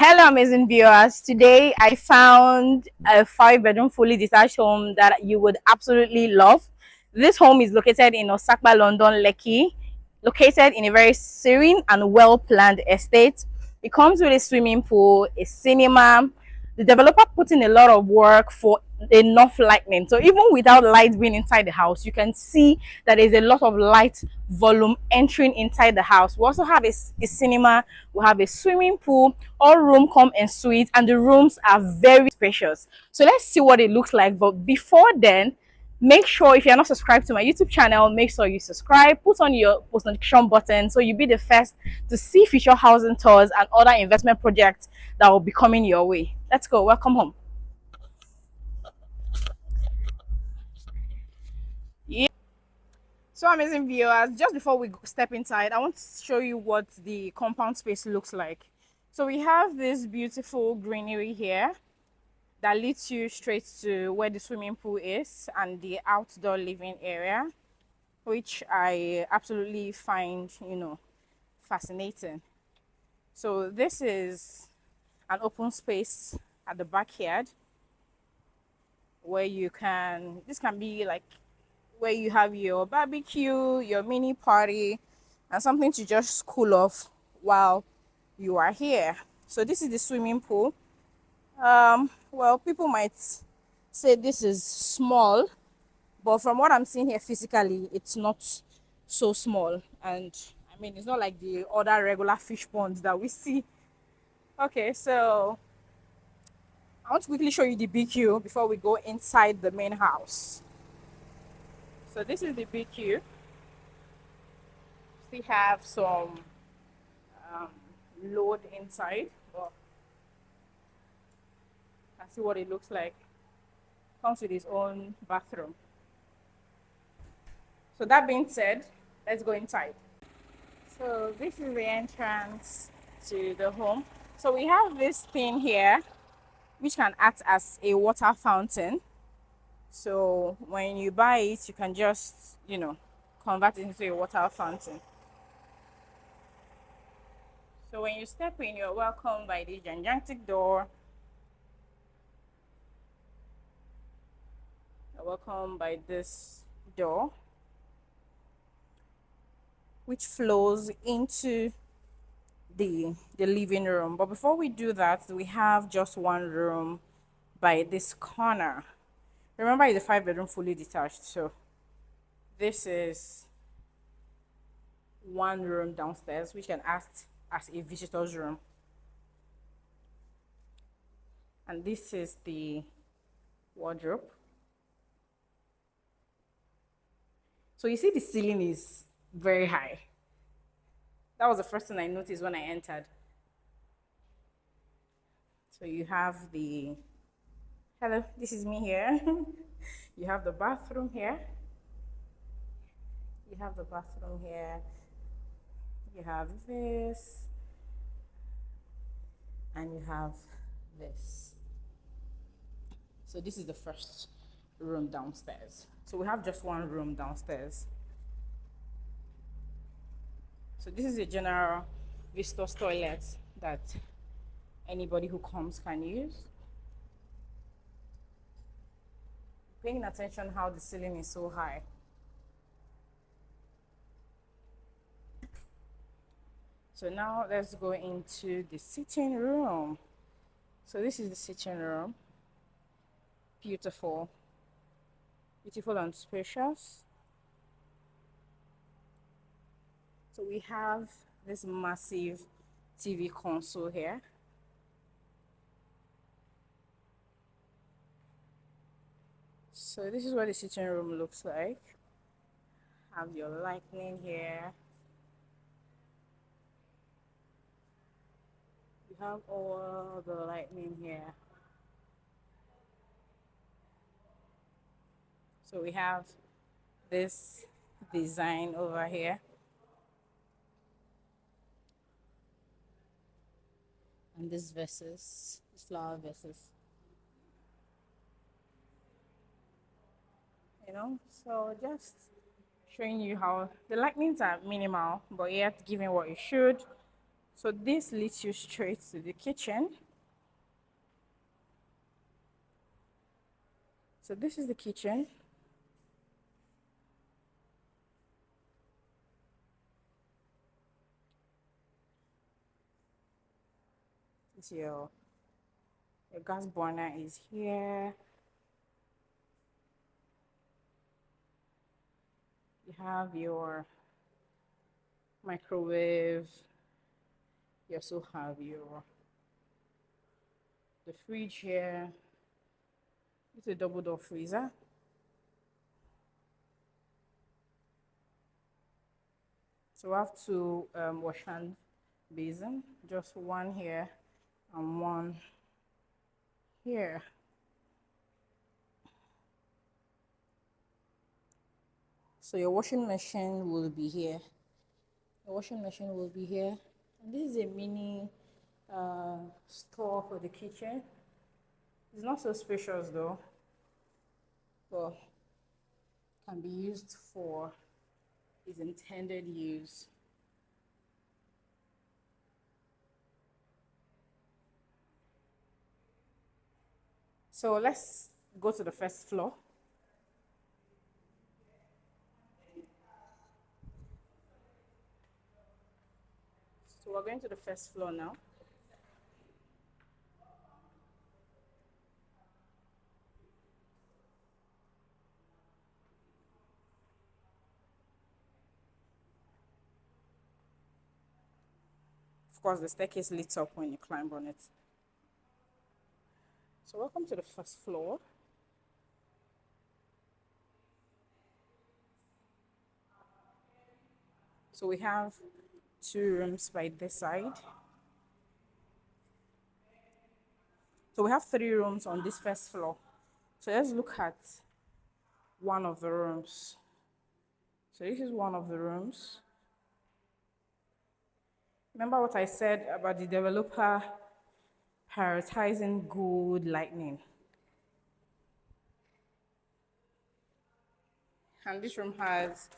Hello, amazing viewers. Today I found a 5 bedroom fully detached home that you would absolutely love. This home is located in Osapa London, Lekki, located in a very serene and well planned estate. It comes with a swimming pool, a cinema. The developer put in a lot of work for enough lighting. So even without lights being inside the house, you can see that there's a lot of light volume entering inside the house. We also have a cinema, we have a swimming pool, all room come en suite, and the rooms are very spacious. So let's see what it looks like. But before then, make sure if you're not subscribed to my YouTube channel, make sure you subscribe, put on your post notification button so you'll be the first to see future housing tours and other investment projects that will be coming your way. Let's go. Welcome home. Yeah. So amazing viewers, just before we step inside, I want to show you what the compound space looks like. So we have this beautiful greenery here that leads you straight to where the swimming pool is and the outdoor living area, which I absolutely find, fascinating. So this is an open space at the backyard where this can be like where you have your barbecue, your mini party, and something to just cool off while you are here. So this is the swimming pool. Well, people might say this is small, but from what I'm seeing here physically, it's not so small. And I mean, it's not like the other regular fish ponds that we see. Okay, so I want to quickly show you the BQ before we go inside the main house. So this is the BQ. Still have some um, load inside, but you can see what it looks like. Comes with his own bathroom. So that being said, let's go inside. So this is the entrance to the home. So we have this thing here which can act as a water fountain. So when you buy it, you can just, convert it into a water fountain. So when you step in, you're welcomed by the gigantic door. You're welcomed by this door, which flows into the living room. But before we do that, we have just one room by this corner. Remember, it's a 5 bedroom fully detached. So this is one room downstairs, which can act as a visitor's room. And this is the wardrobe. So you see the ceiling is very high. That was the first thing I noticed when I entered. So you have hello, this is me here. You have the bathroom here. You have the bathroom here. You have this. And you have this. So this is the first room downstairs. So we have just one room downstairs. So this is a general visitors toilet that anybody who comes can use. Paying attention how the ceiling is so high. So now let's go into the sitting room. So this is the sitting room. Beautiful. Beautiful and spacious. So we have this massive TV console here. So this is what the sitting room looks like. Have your lighting here. You have all the lighting here. So we have this design over here. And this flower vases. So just showing you how the lightnings are minimal, but yet giving what it should. So this leads you straight to the kitchen. So this is the kitchen. This your gas burner is here. You have your microwave. You also have the fridge here. It's a double door freezer. So we have two wash hand basin, just one here and one here. So your washing machine will be here. The washing machine will be here. And this is a mini store for the kitchen. It's not so spacious though, but can be used for its intended use. So let's go to the first floor. So we're going to the first floor now. Of course, the staircase lights up when you climb on it. So welcome to the first floor. So we have two rooms by this side. So we have three rooms on this first floor. So let's look at one of the rooms. So this is one of the rooms. Remember what I said about the developer prioritizing good lighting. And this room has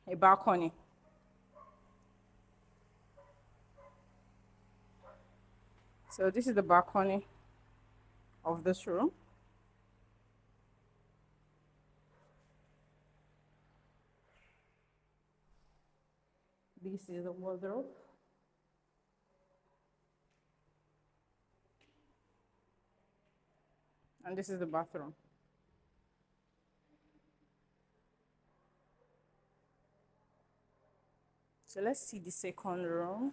a balcony. So this is the balcony of this room. This is the wardrobe. And this is the bathroom. So let's see the second room.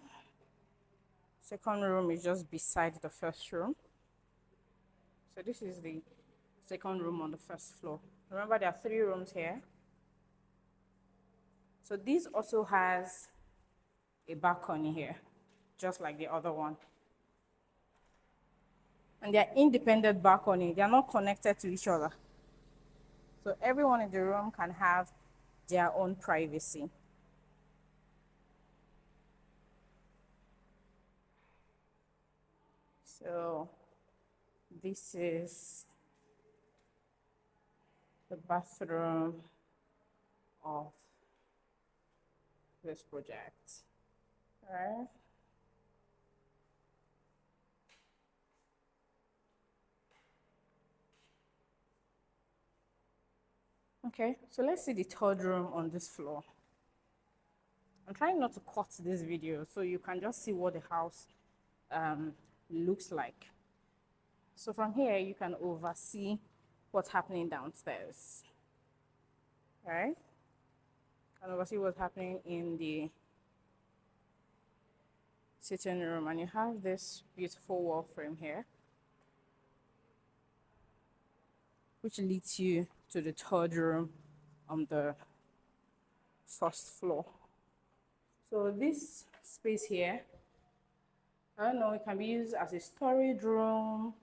Second room is just beside the first room. So this is the second room on the first floor. Remember there are three rooms here. So this also has a balcony here, just like the other one. And they're independent balcony. They are not connected to each other. So everyone in the room can have their own privacy. So this is the bathroom of this project. All right. Okay, so let's see the third room on this floor. I'm trying not to cut this video so you can just see what the house looks like. So from here, you can oversee what's happening downstairs. All right? And oversee what's happening in the sitting room. And you have this beautiful wall frame here, which leads you to the third room on the first floor. So this space here, I don't know, it can be used as a storage room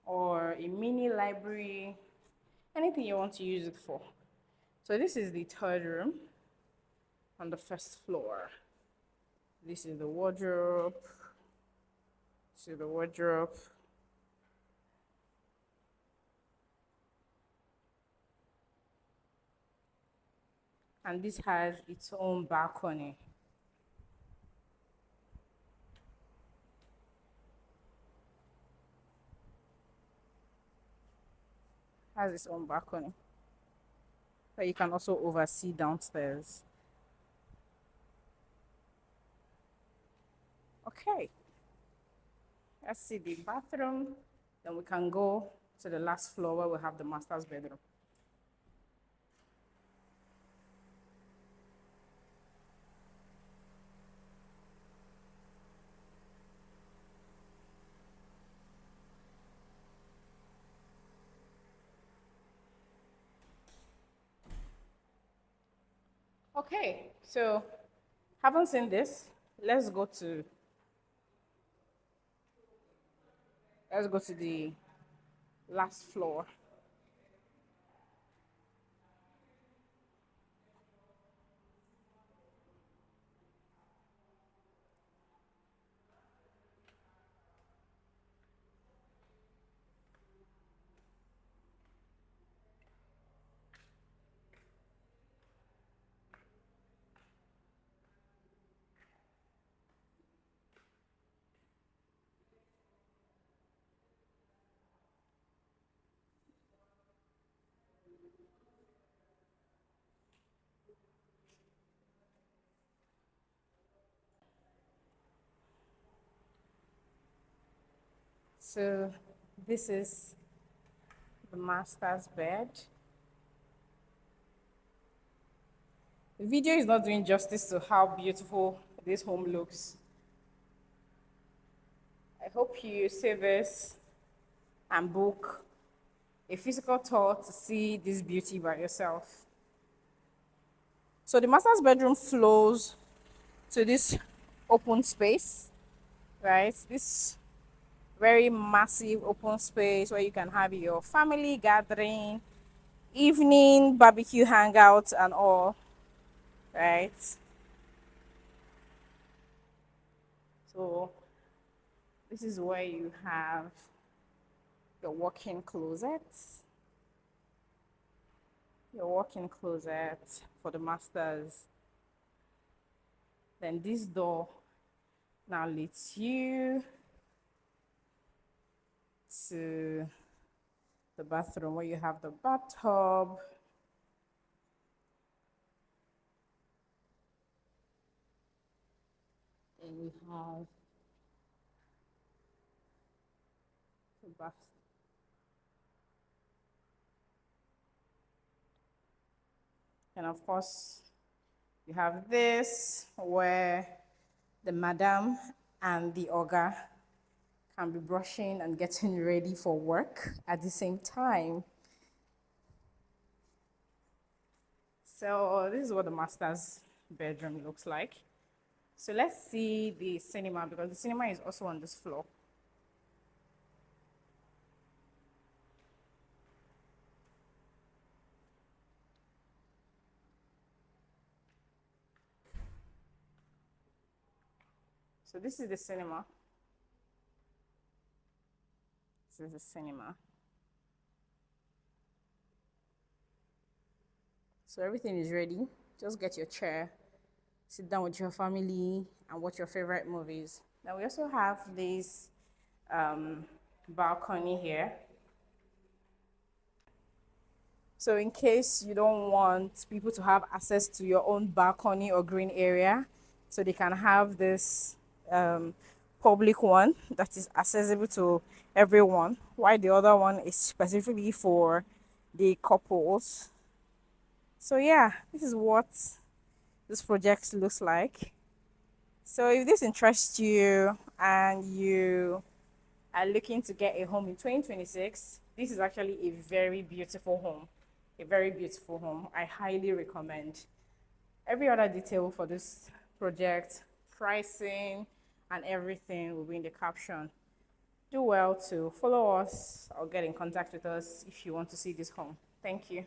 or a mini library, anything you want to use it for. So this is the third room on the first floor. This is the wardrobe. This is the wardrobe. And this has its own balcony. Has its own balcony that you can also oversee downstairs. Okay, let's see the bathroom. Then we can go to the last floor where we have the master's bedroom. Okay, so haven't seen this. Let's go to let's go to the last floor. So this is the master's bed. The video is not doing justice to how beautiful this home looks. I hope you save this and book a physical tour to see this beauty by yourself. So the master's bedroom flows to this open space, right? This very massive open space where you can have your family gathering, evening barbecue hangouts and all, right? So this is where you have your walk-in closet, for the masters. Then this door now leads you to the bathroom where you have the bathtub, and you have the bath. And of course, you have this where the madam and the oga can be brushing and getting ready for work at the same time. So this is what the master's bedroom looks like. So let's see the cinema because the cinema is also on this floor. So this is the cinema. This is the cinema. So everything is ready. Just get your chair, sit down with your family, and watch your favorite movies. Now we also have this balcony here. So in case you don't want people to have access to your own balcony or green area, so they can have this public one that is accessible to everyone, while the other one is specifically for the couples. So yeah, this is what this project looks like. So if this interests you and you are looking to get a home in 2026, this is actually a very beautiful home. A very beautiful home. I highly recommend. Every other detail for this project, pricing, and everything will be in the caption. Do well to follow us or get in contact with us if you want to see this home. Thank you.